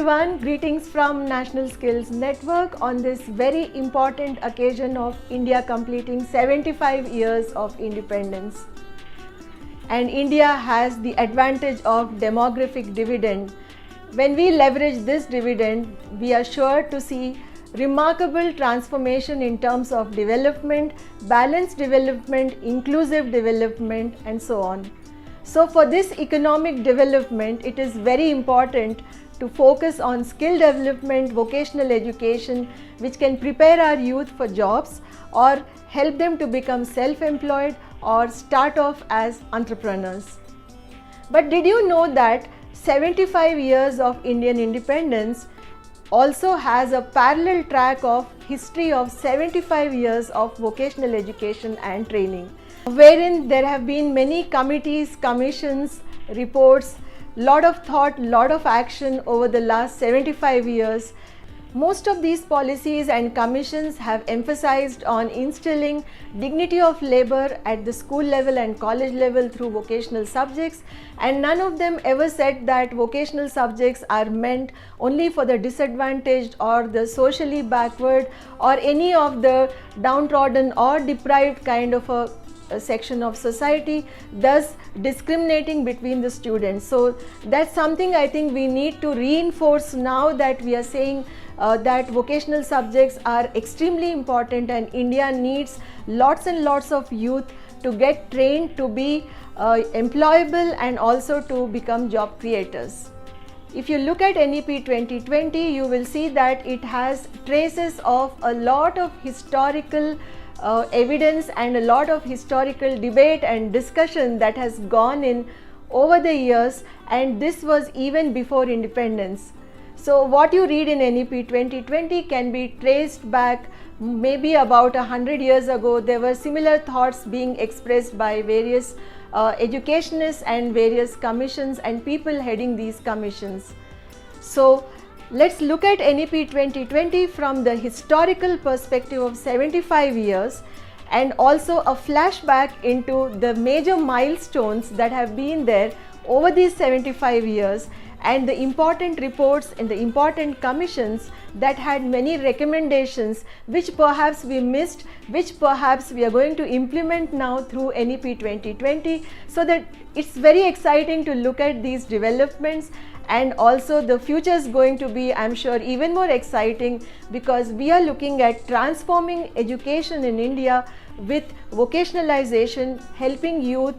everyone, greetings from National Skills Network on this very important occasion of India completing 75 years of independence. And India has the advantage of demographic dividend. When we leverage this dividend, we are sure to see remarkable transformation in terms of development, balanced development, inclusive development, and so on. So for this economic development, it is very important to focus on skill development, vocational education, which can prepare our youth for jobs or help them to become self-employed or start off as entrepreneurs. But did you know that 75 years of Indian independence also has a parallel track of history of 75 years of vocational education and training, wherein there have been many committees, commissions, reports, lot of thought, lot of action over the last 75 years. Most of these policies and commissions have emphasized on instilling dignity of labor at the school level and college level through vocational subjects, and none of them ever said that vocational subjects are meant only for the disadvantaged or the socially backward or any of the downtrodden or deprived kind of a section of society, thus discriminating between the students. So that's something I think we need to reinforce now that we are saying that vocational subjects are extremely important and India needs lots and lots of youth to get trained to be employable and also to become job creators. If you look at NEP 2020, you will see that it has traces of a lot of historical evidence and a lot of historical debate and discussion that has gone in over the years, and this was even before independence. So what you read in NEP 2020 can be traced back maybe about 100 years ago. There were similar thoughts being expressed by various educationists and various commissions and people heading these commissions. So let's look at NEP 2020 from the historical perspective of 75 years and also a flashback into the major milestones that have been there over these 75 years and the important reports and the important commissions that had many recommendations which perhaps we missed, which perhaps we are going to implement now through NEP 2020, so that it's very exciting to look at these developments. And also the future is going to be, I'm sure, even more exciting because we are looking at transforming education in India with vocationalization, helping youth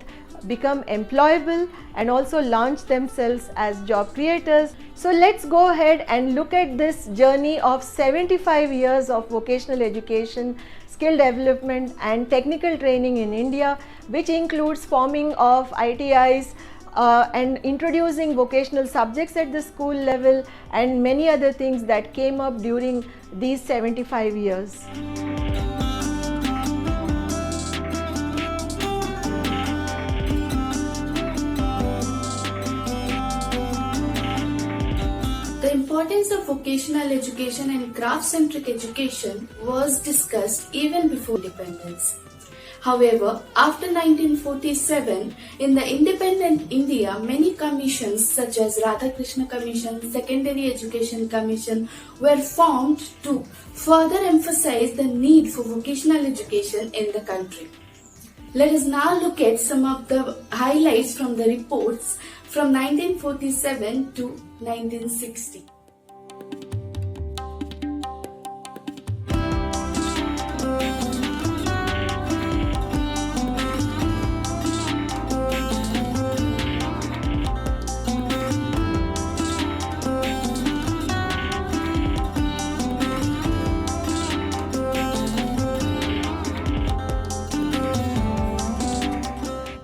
become employable and also launch themselves as job creators. So let's go ahead and look at this journey of 75 years of vocational education, skill development and technical training in India, which includes forming of ITIs, and introducing vocational subjects at the school level and many other things that came up during these 75 years. The importance of vocational education and craft-centric education was discussed even before independence. However, after 1947, in the independent India, many commissions such as Radhakrishna Commission, Secondary Education Commission were formed to further emphasize the need for vocational education in the country. Let us now look at some of the highlights from the reports from 1947 to 1960.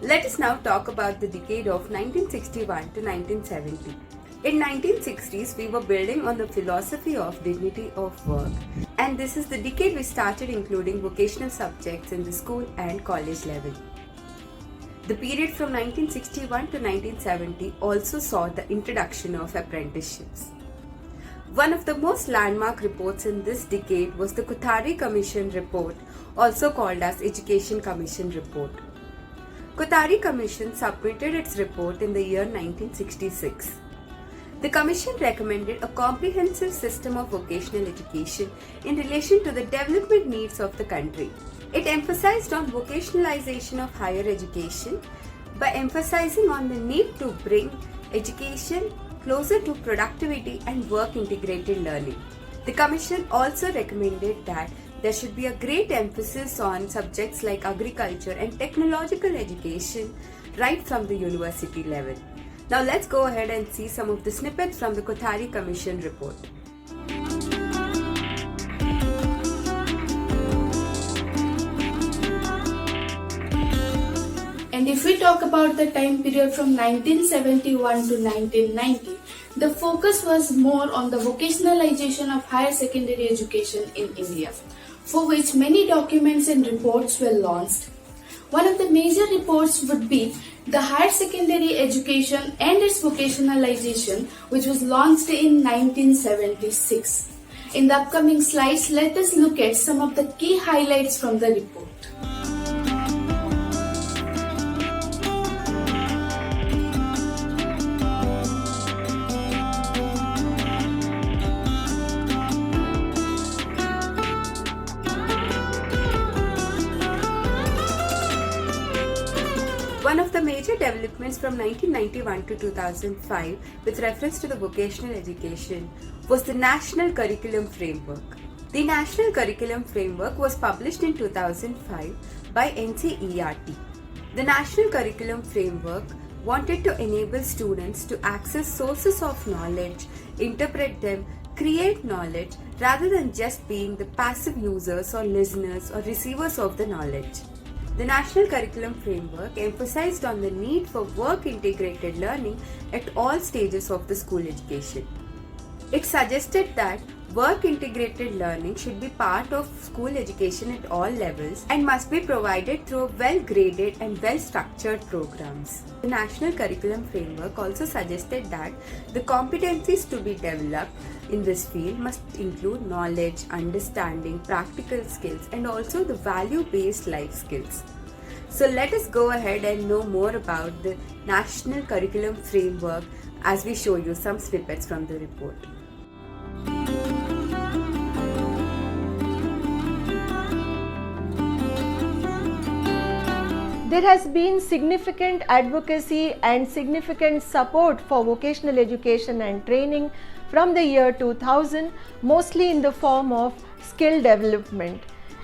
Let us now talk about the decade of 1961 to 1970. In 1960s, we were building on the philosophy of dignity of work, and this is the decade we started including vocational subjects in the school and college level. The period from 1961 to 1970 also saw the introduction of apprenticeships. One of the most landmark reports in this decade was the Kothari Commission report, also called as Education Commission report. Kothari Commission submitted its report in the year 1966. The Commission recommended a comprehensive system of vocational education in relation to the development needs of the country. It emphasized on vocationalization of higher education by emphasizing on the need to bring education closer to productivity and work integrated learning. The Commission also recommended that there should be a great emphasis on subjects like agriculture and technological education right from the university level. Now let's go ahead and see some of the snippets from the Kothari Commission report. And if we talk about the time period from 1971 to 1990, the focus was more on the vocationalization of higher secondary education in India, for which many documents and reports were launched. One of the major reports would be the Higher Secondary Education and its Vocationalization, which was launched in 1976. In the upcoming slides, let us look at some of the key highlights from the report. One of the major developments from 1991 to 2005 with reference to the vocational education was the National Curriculum Framework. The National Curriculum Framework was published in 2005 by NCERT. The National Curriculum Framework wanted to enable students to access sources of knowledge, interpret them, create knowledge rather than just being the passive users or listeners or receivers of the knowledge. The National Curriculum Framework emphasized on the need for work-integrated learning at all stages of the school education. It suggested that work-integrated learning should be part of school education at all levels and must be provided through well-graded and well-structured programs. The National Curriculum Framework also suggested that the competencies to be developed in this field must include knowledge, understanding, practical skills, and also the value-based life skills. So let us go ahead and know more about the National Curriculum Framework as we show you some snippets from the report. There has been significant advocacy and significant support for vocational education and training from the year 2000, mostly in the form of skill development.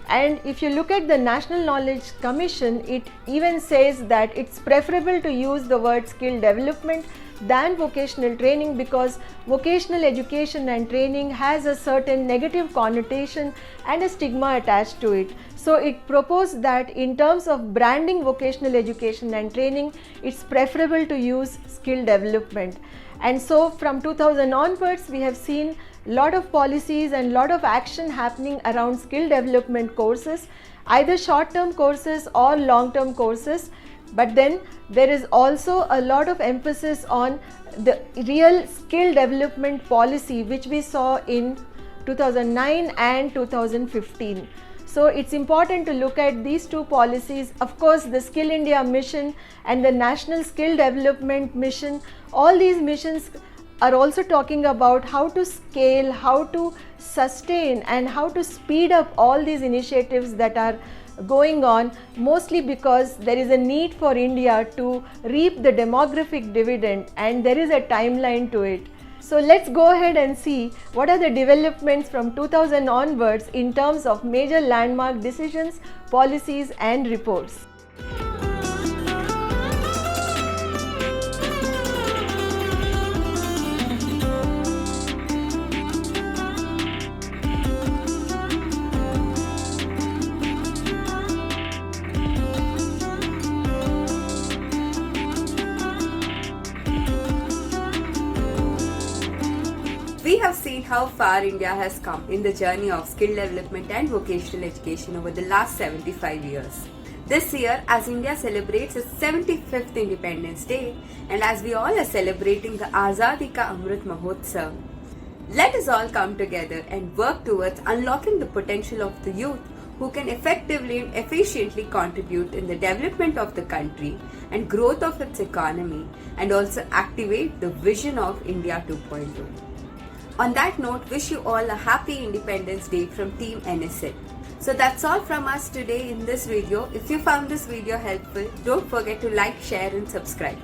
And if you look at the National Knowledge Commission, it even says that it's preferable to use the word skill development than vocational training, because vocational education and training has a certain negative connotation and a stigma attached to it. So it proposed that in terms of branding vocational education and training, it's preferable to use skill development. And so from 2000 onwards, we have seen lot of policies and lot of action happening around skill development courses, either short-term courses or long-term courses. But then there is also a lot of emphasis on the real skill development policy, which we saw in 2009 and 2015. So it's important to look at these two policies. Of course, the Skill India mission and the National Skill Development Mission, all these missions are also talking about how to scale, how to sustain, and how to speed up all these initiatives that are going on, mostly because there is a need for India to reap the demographic dividend, and there is a timeline to it. So let's go ahead and see what are the developments from 2000 onwards in terms of major landmark decisions, policies and reports. We have seen how far India has come in the journey of skill development and vocational education over the last 75 years. This year, as India celebrates its 75th Independence Day, and as we all are celebrating the Azadi Ka Amrit Mahotsav, let us all come together and work towards unlocking the potential of the youth who can effectively and efficiently contribute in the development of the country and growth of its economy, and also activate the vision of India 2.0. On that note, wish you all a happy Independence Day from Team NSL. So that's all from us today in this video. If you found this video helpful, don't forget to like, share and subscribe.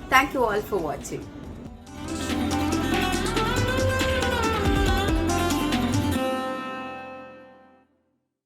Thank you all for watching.